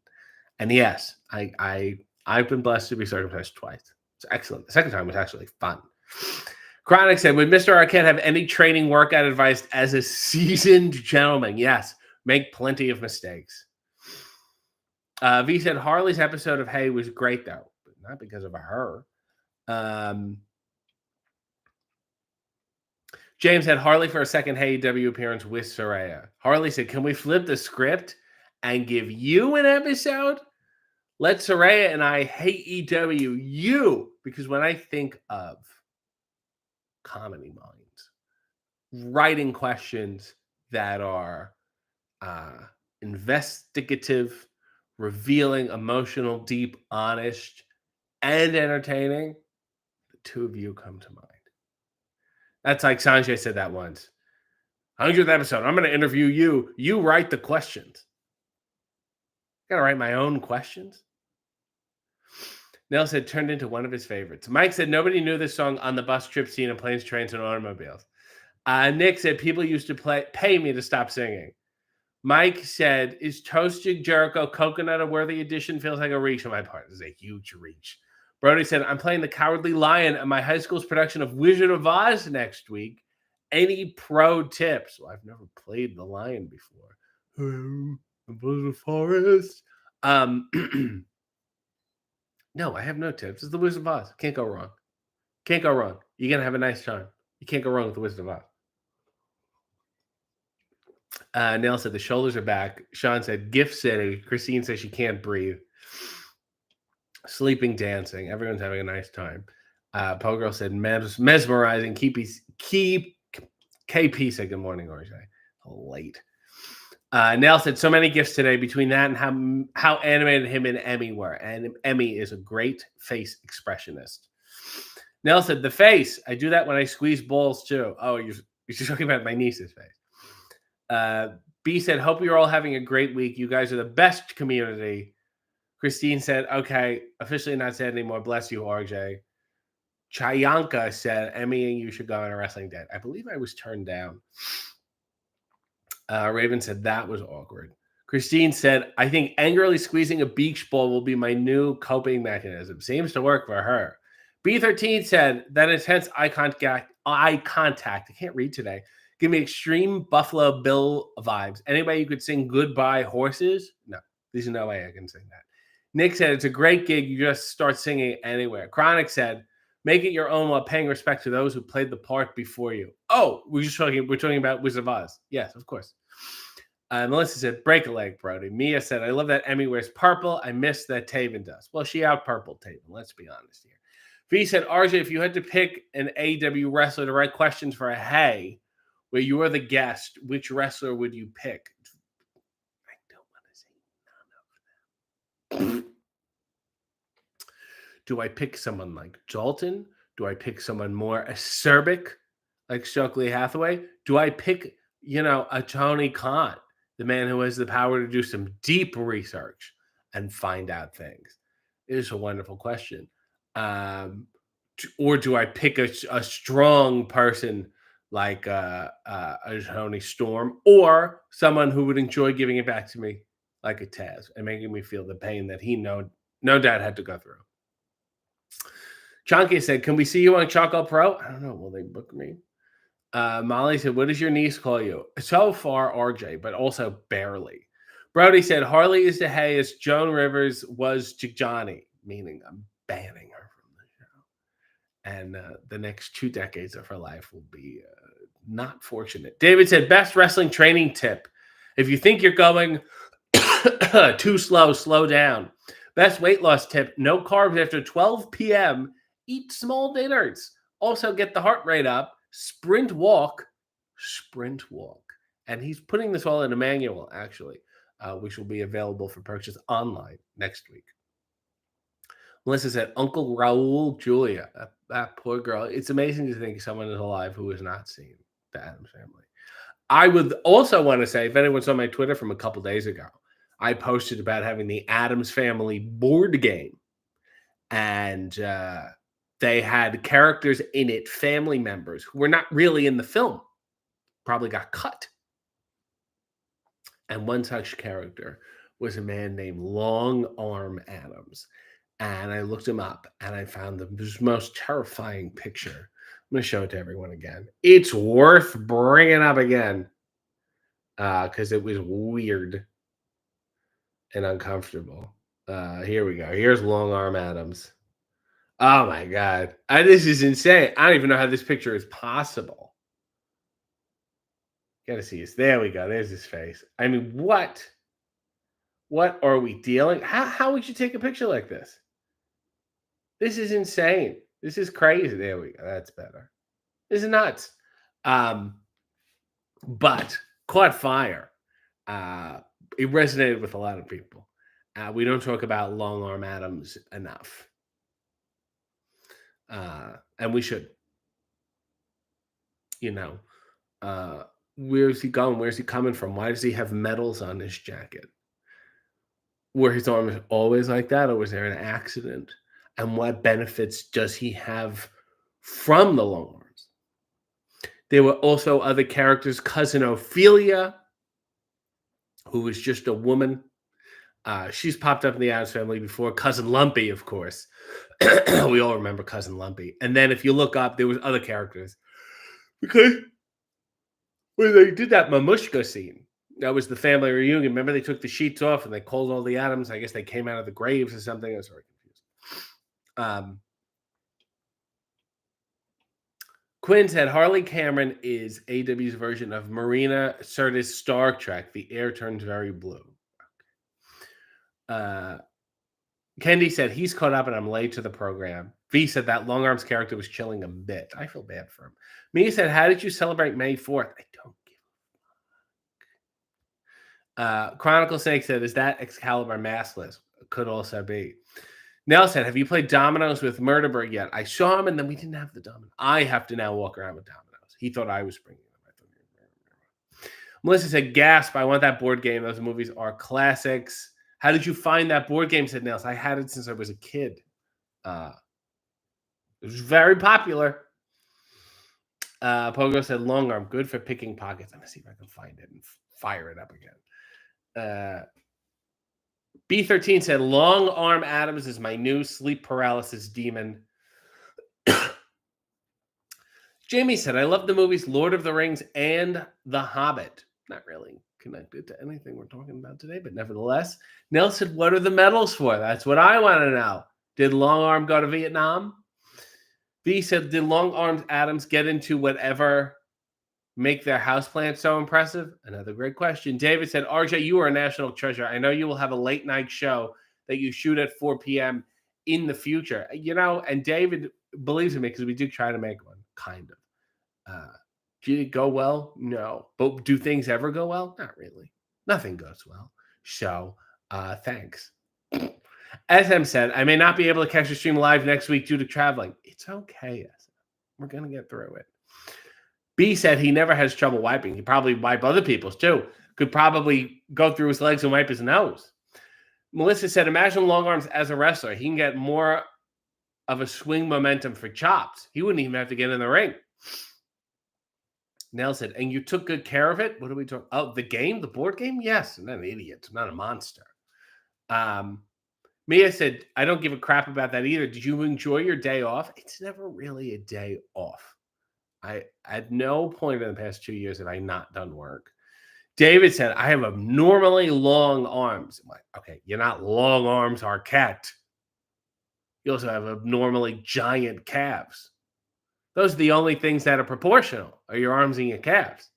And yes, I've been blessed to be circumcised twice. It's excellent. The second time was actually fun. Chronic said, would Mr. Arquette have any training workout advice as a seasoned gentleman? Yes, make plenty of mistakes. V said, Harley's episode of Hey was great, though, but not because of her. James had Harley for a second AEW appearance with Saraya. Harley said, can we flip the script and give you an episode? Let Saraya and I hate you, because when I think of comedy minds, writing questions that are investigative, revealing, emotional, deep, honest, and entertaining, the two of you come to mind. That's like Sanjay said that once. 100th episode, I'm going to interview you. You write the questions. I got to write my own questions. Nell said, turned into one of his favorites. Mike said, nobody knew this song on the bus trip scene in Planes, Trains, and Automobiles. Nick said, people used to pay me to stop singing. Mike said, is Toasted Jericho Coconut a worthy addition? Feels like a reach on my part. This is a huge reach. Brody said, I'm playing the Cowardly Lion at my high school's production of Wizard of Oz next week. Any pro tips? Well, I've never played the lion before. The forest. No, I have no tips. It's the Wizard of Oz. Can't go wrong. Can't go wrong. You're going to have a nice time. You can't go wrong with the Wizard of Oz. Nell said the shoulders are back. Sean said gift city. Christine says she can't breathe. Sleeping, dancing. Everyone's having a nice time. Pogirl said mesmerizing. KP said good morning, RJ. Late. Nell said so many gifts today between that and how animated him and Emy were. And Emy is a great face expressionist. Nell said the face. I do that when I squeeze balls too. Oh, you're talking about my niece's face. B said, hope you're all having a great week. You guys are the best community. Christine said, okay, officially not said anymore. Bless you, RJ. Chayanka said, Emy and you should go on a wrestling date. I believe I was turned down. Raven said, that was awkward. Christine said, I think angrily squeezing a beach ball will be my new coping mechanism. Seems to work for her. B13 said, that intense eye contact. I can't read today. Give me extreme Buffalo Bill vibes. Anybody you could sing Goodbye Horses? No, there's no way I can sing that. Nick said, it's a great gig. You just start singing anywhere. Chronic said, make it your own while paying respect to those who played the part before you. Oh, we're talking about Wizard of Oz. Yes, of course. Melissa said, break a leg, Brody. Mia said, I love that Emy wears purple. I miss that Taven does. Well, she out purple Taven. Let's be honest here. V said, RJ, if you had to pick an AEW wrestler to write questions for a Hey, where you were the guest, which wrestler would you pick? I don't want to say none of them. Do I pick someone like Dalton? Do I pick someone more acerbic like Stokely Hathaway? Do I pick, a Tony Khan, the man who has the power to do some deep research and find out things? It is a wonderful question. Or do I pick a strong person like a Tony Storm, or someone who would enjoy giving it back to me like a Taz and making me feel the pain that he no doubt had to go through? Chonky said, can we see you on Choco Pro? I don't know. Will they book me? Molly said, what does your niece call you? So far, RJ, but also barely. Brody said, Harley is to Hey as Joan Rivers was to Johnny, meaning I'm banning her from the show. And the next 2 decades of her life will be not fortunate. David said, best wrestling training tip. If you think you're going too slow down. Best weight loss tip, no carbs after 12 p.m. Eat small dinners. Also get the heart rate up. Sprint walk. And he's putting this all in a manual, actually, which will be available for purchase online next week. Melissa said, Uncle Raul Julia. That poor girl. It's amazing to think someone is alive who has not seen the Addams Family. I would also want to say, if anyone saw my Twitter from a couple days ago, I posted about having the Addams Family board game. And they had characters in it, family members, who were not really in the film, probably got cut. And one such character was a man named Long Arm Addams. And I looked him up, and I found the most terrifying picture. I'm going to show it to everyone again. It's worth bringing up again because it was weird and uncomfortable. Here we go. Here's Long Arm Addams. Oh my God. This is insane. I don't even know how this picture is possible. Gotta see this. There we go. There's his face. I mean, what? What are we dealing? How would you take a picture like this? This is insane. This is crazy. There we go. That's better. This is nuts. But caught fire. It resonated with a lot of people. We don't talk about Long Arm Addams enough. And we should. Where is he going? Where's he coming from? Why does he have medals on his jacket? Were his arms always like that, or was there an accident? And what benefits does he have from the long arms? There were also other characters. Cousin Ophelia, who was just a woman. She's popped up in the Addams Family before. Cousin Lumpy, of course. We all remember Cousin Lumpy. And then if you look up, there was other characters. Because when they did that Mamushka scene, that was the family reunion. Remember, they took the sheets off and they called all the Addams. I guess they came out of the graves or something. I was very confused. Quinn said Harley Cameron is AW's version of Marina Sirtis Star Trek. The air turns very blue. Kendi said he's caught up and I'm late to the program. V said that Long Arms character was chilling a bit. I feel bad for him. Mia said, how did you celebrate May 4th? I don't give a fuck. Chronicle Snake said, is that Excalibur maskless? Could also be. Nell said, have you played dominoes with Murderbird yet? I saw him and then we didn't have the domino. I have to now walk around with dominoes. He thought I was bringing them. Melissa said, gasp, I want that board game. Those movies are classics. How did you find that board game, said Nels? I had it since I was a kid. It was very popular. Pogo said, long arm, good for picking pockets. I'm going to see if I can find it and fire it up again. B13 said, long arm Addams is my new sleep paralysis demon. Jamie said, I love the movies Lord of the Rings and The Hobbit. Not really connected to anything we're talking about today, but nevertheless. Nell said, what are the medals for? That's what I want to know. Did Long Arm go to Vietnam? B said, did Long Arms Addams get into whatever make their houseplant so impressive? Another great question. David said, RJ, you are a national treasure. I know you will have a late night show that you shoot at 4 p.m. in the future. And David believes in me because we do try to make one, kind of. Did it go well? No. But do things ever go well? Not really. Nothing goes well. So, thanks. SM said, I may not be able to catch the stream live next week due to traveling. It's okay, SM. We're going to get through it. B said he never has trouble wiping. He probably wipe other people's too. Could probably go through his legs and wipe his nose. Melissa said, imagine long arms as a wrestler. He can get more of a swing momentum for chops. He wouldn't even have to get in the ring. Nell said, and you took good care of it? What are we talking? Oh, the game? The board game? Yes. I'm not an idiot. I'm not a monster. Mia said, I don't give a crap about that either. Did you enjoy your day off? It's never really a day off. I at no point in the past 2 years have I not done work. David said, I have abnormally long arms. I'm like, okay, you're not long arms, Arquette. You also have abnormally giant calves. Those are the only things that are proportional, are your arms and your calves.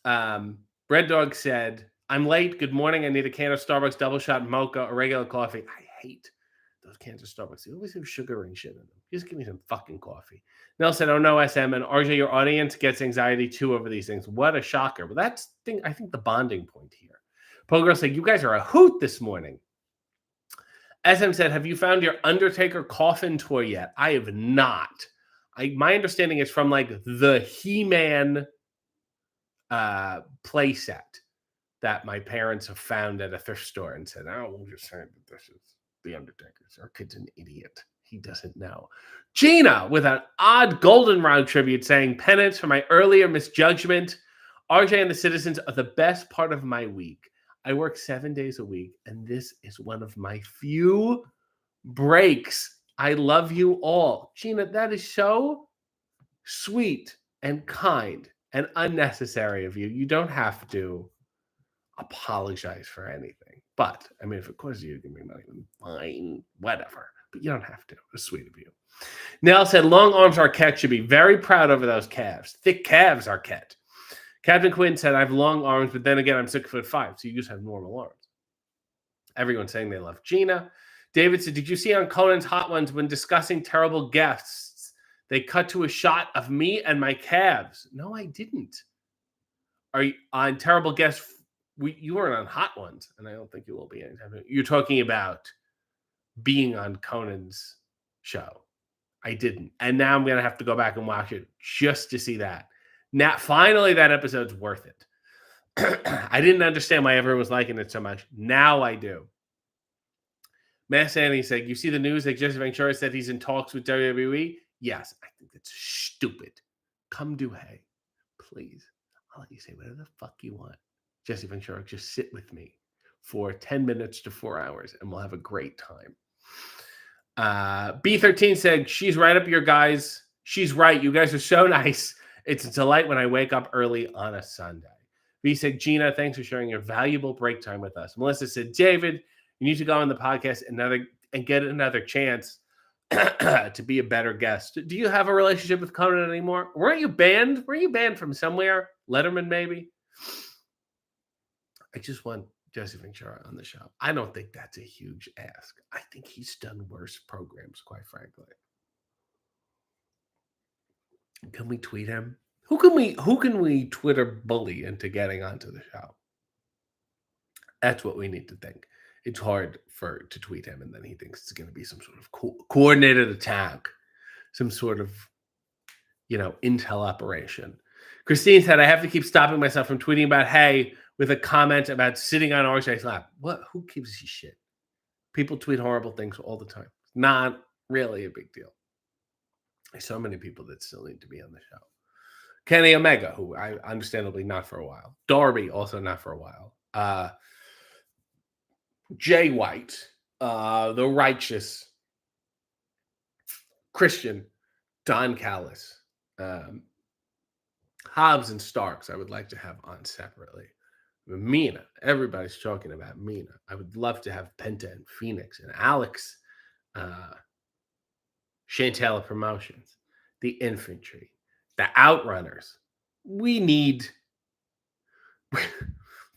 Red Dog said, I'm late. Good morning. I need a can of Starbucks double shot mocha or regular coffee. I hate those cans of Starbucks. They always have sugar and shit in them. Just give me some fucking coffee. Nell said, oh no, SM and RJ, your audience gets anxiety too over these things. What a shocker. But that's I think the bonding point here. Pogirl said, you guys are a hoot this morning. SM said, have you found your Undertaker coffin toy yet? I have not. My understanding is from like the He-Man play set that my parents have found at a thrift store and said, oh, we'll just say that this is the Undertaker's. Our kid's an idiot. He doesn't know. Gina with an odd goldenrod tribute saying, penance for my earlier misjudgment. RJ and the citizens are the best part of my week. I work 7 days a week, and this is one of my few breaks. I love you all. Gina, that is so sweet and kind and unnecessary of you. You don't have to apologize for anything. But, I mean, if it causes you to give me money, then fine, whatever. But you don't have to. It's sweet of you. Nell said, long arms Arquette should be very proud over those calves. Thick calves, Arquette. Captain Quinn said, I have long arms, but then again, I'm 6'5", so you just have normal arms. Everyone's saying they love Gina. David said, did you see on Conan's Hot Ones when discussing terrible guests, they cut to a shot of me and my calves? No, I didn't. Are you on terrible guests? You weren't on Hot Ones, and I don't think you will be anytime. You're talking about being on Conan's show. I didn't. And now I'm going to have to go back and watch it just to see that. Now, finally, that episode's worth it. I didn't understand why everyone was liking it so much. Now I do. Mass Annie said, you see the news that Jesse Ventura said he's in talks with WWE? Yes, I think that's stupid. Come do hey. Please. I'll let you say whatever the fuck you want. Jesse Ventura, just sit with me for 10 minutes to 4 hours, and we'll have a great time. B13 said, she's right up your guys. She's right. You guys are so nice. It's a delight when I wake up early on a Sunday. B said, Gina, thanks for sharing your valuable break time with us. Melissa said, David, you need to go on the podcast and get another chance to be a better guest. Do you have a relationship with Conan anymore? Weren't you banned? Were you banned from somewhere? Letterman, maybe? I just want Jesse Ventura on the show. I don't think that's a huge ask. I think he's done worse programs, quite frankly. Can we tweet him? Who can we Twitter bully into getting onto the show? That's what we need to think. It's hard to tweet him, and then he thinks it's going to be some sort of coordinated attack, some sort of, intel operation. Christine said, I have to keep stopping myself from tweeting about hey with a comment about sitting on RJ's lap. What? Who gives a shit? People tweet horrible things all the time. Not really a big deal. There's so many people that still need to be on the show. Kenny Omega, who I understandably not for a while. Darby, also not for a while. Jay White, the righteous Christian, Don Callis, Hobbs and Starks, I would like to have on separately. Mina, everybody's talking about Mina. I would love to have Penta and Phoenix and Alex, Chantel Promotions, the Infantry, The Outrunners. We need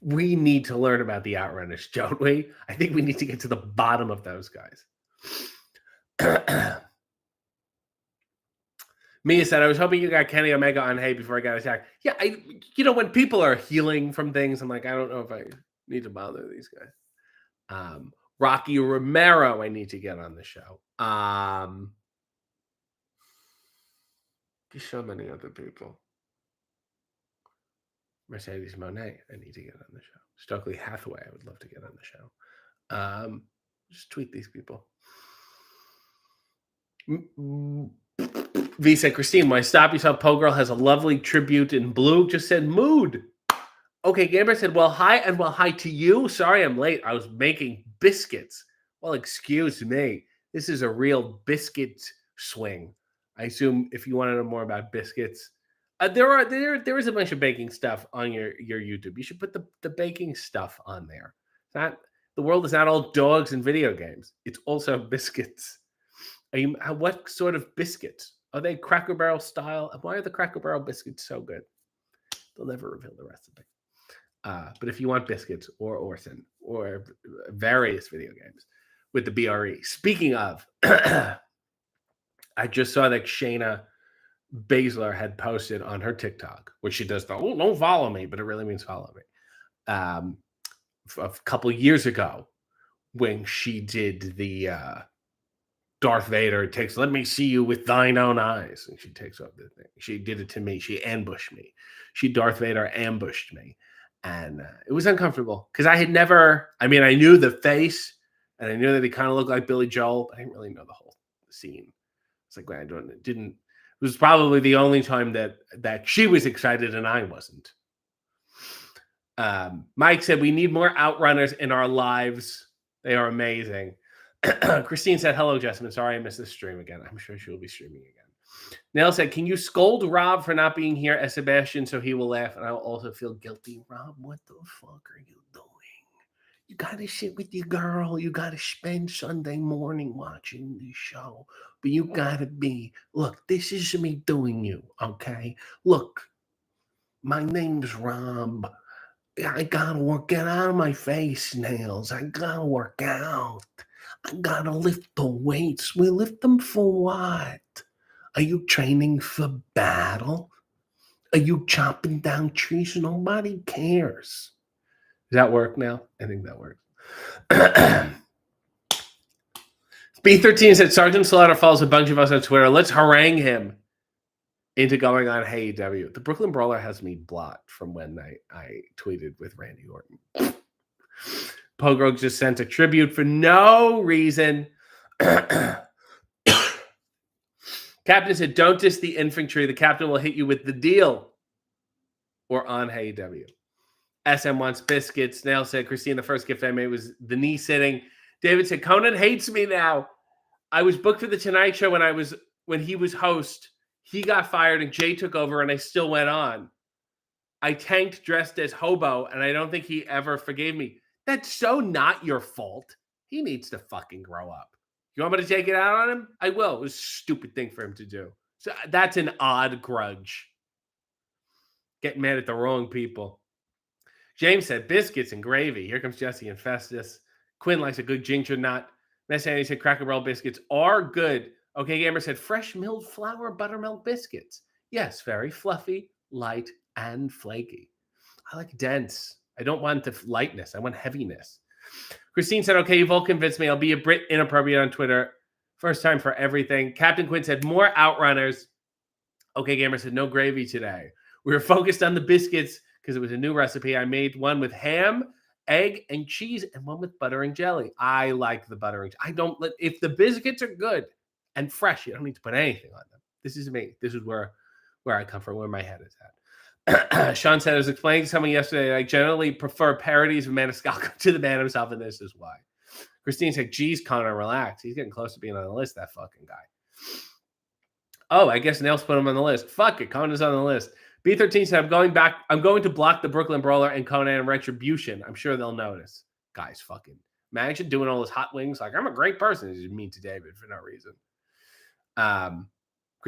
we need to learn about the Outrunners, don't we? I think we need to get to the bottom of those guys. Mia said, I was hoping you got Kenny Omega on Hey before I got attacked. Yeah, when people are healing from things, I'm like, I don't know if I need to bother these guys. Rocky Romero, I need to get on the show. There's so many other people. Mercedes Monet, I need to get on the show. Stokely Hathaway, I would love to get on the show. Just tweet these people. V said, Christine, why stop yourself? Po Girl has a lovely tribute in blue. Just said mood. Okay, Gamer said, well, hi to you. Sorry I'm late. I was making biscuits. Well, excuse me. This is a real biscuit swing. I assume if you want to know more about biscuits, there is a bunch of baking stuff on your YouTube. You should put the baking stuff on there. The world is not all dogs and video games. It's also biscuits. What sort of biscuits? Are they Cracker Barrel style? Why are the Cracker Barrel biscuits so good? They'll never reveal the recipe. But if you want biscuits or Orson or various video games with the BRE. Speaking of, I just saw that Shayna Baszler had posted on her TikTok, where she does don't follow me, but it really means follow me. A couple years ago, when she did the Darth Vader let me see you with thine own eyes, and she takes off the thing. She did it to me. She ambushed me. Darth Vader ambushed me, and it was uncomfortable because I knew the face, and I knew that he kind of looked like Billy Joel, but I didn't really know the whole scene. It's like when it was probably the only time that she was excited and I wasn't. Mike said, we need more Outrunners in our lives. They are amazing. Christine said, hello, Jessamine. Sorry I missed this stream again. I'm sure she will be streaming again. Nell said, can you scold Rob for not being here as Sebastian so he will laugh? And I will also feel guilty. Rob, what the fuck are you doing? You got to sit with your girl. You got to spend Sunday morning watching the show. But you got to look, this is me doing you, okay? Look, my name's Rob. I got to work out of my face, Nails. I got to work out. I got to lift the weights. We lift them for what? Are you training for battle? Are you chopping down trees? Nobody cares. Does that work now? I think that works. B13 said, Sergeant Slaughter follows a bunch of us on Twitter. Let's harangue him into going on Hey W. The Brooklyn Brawler has me blocked from when I tweeted with Randy Orton. Pogro just sent a tribute for no reason. Captain said, don't diss the infantry. The captain will hit you with the deal. Or on Hey W. SM wants biscuits. Snail said, Christine, the first gift I made was the knee sitting. David said, Conan hates me now. I was booked for the Tonight Show when he was host. He got fired and Jay took over and I still went on. I tanked dressed as hobo and I don't think he ever forgave me. That's so not your fault. He needs to fucking grow up. You want me to take it out on him? I will. It was a stupid thing for him to do. So that's an odd grudge. Getting mad at the wrong people. James said, biscuits and gravy. Here comes Jesse and Festus. Quinn likes a good ginger nut. Miss Annie said, Cracker Barrel biscuits are good. Okay, Gamer said, fresh milled flour buttermilk biscuits. Yes, very fluffy, light, and flaky. I like dense. I don't want the lightness. I want heaviness. Christine said, okay, you've all convinced me. I'll be a Brit inappropriate on Twitter. First time for everything. Captain Quinn said, more Outrunners. Okay, Gamer said, no gravy today. We were focused on the biscuits because it was a new recipe. I made one with ham, egg, and cheese, and one with butter and jelly. I like the butter and if the biscuits are good and fresh, you don't need to put anything on them. This is me. This is where I come from, where my head is at. Sean said, I was explaining to someone yesterday, I generally prefer parodies of Maniscalco to the man himself, and this is why. Christine said, geez, Connor, relax. He's getting close to being on the list, that fucking guy. Oh, I guess Nails put him on the list. Fuck it, Connor's on the list. B13 said, I'm going to block the Brooklyn Brawler and Conan and Retribution. I'm sure they'll notice. Guys, fucking imagine doing all those hot wings. Like, I'm a great person. He's mean to David for no reason.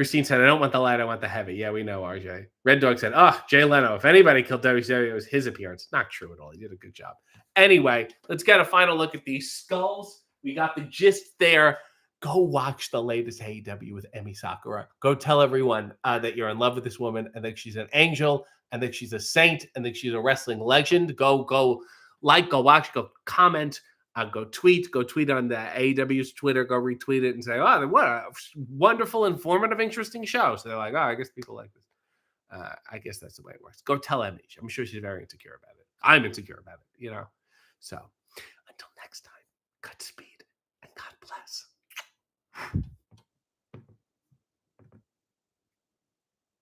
Christine said, I don't want the light, I want the heavy. Yeah, we know, RJ. Red Dog said, oh, Jay Leno. If anybody killed WCW, it was his appearance. Not true at all. He did a good job. Anyway, let's get a final look at these skulls. We got the gist there. Go watch the latest AEW with Emi Sakura. Go tell everyone that you're in love with this woman and that she's an angel and that she's a saint and that she's a wrestling legend. Go like, go watch, go comment. Go tweet on the AEW's Twitter, go retweet it and say, oh, what a wonderful, informative, interesting show. So they're like, oh, I guess people like this. I guess that's the way it works. Go tell Emily. I'm sure she's very insecure about it. I'm insecure about it, So until next time, Godspeed and God bless.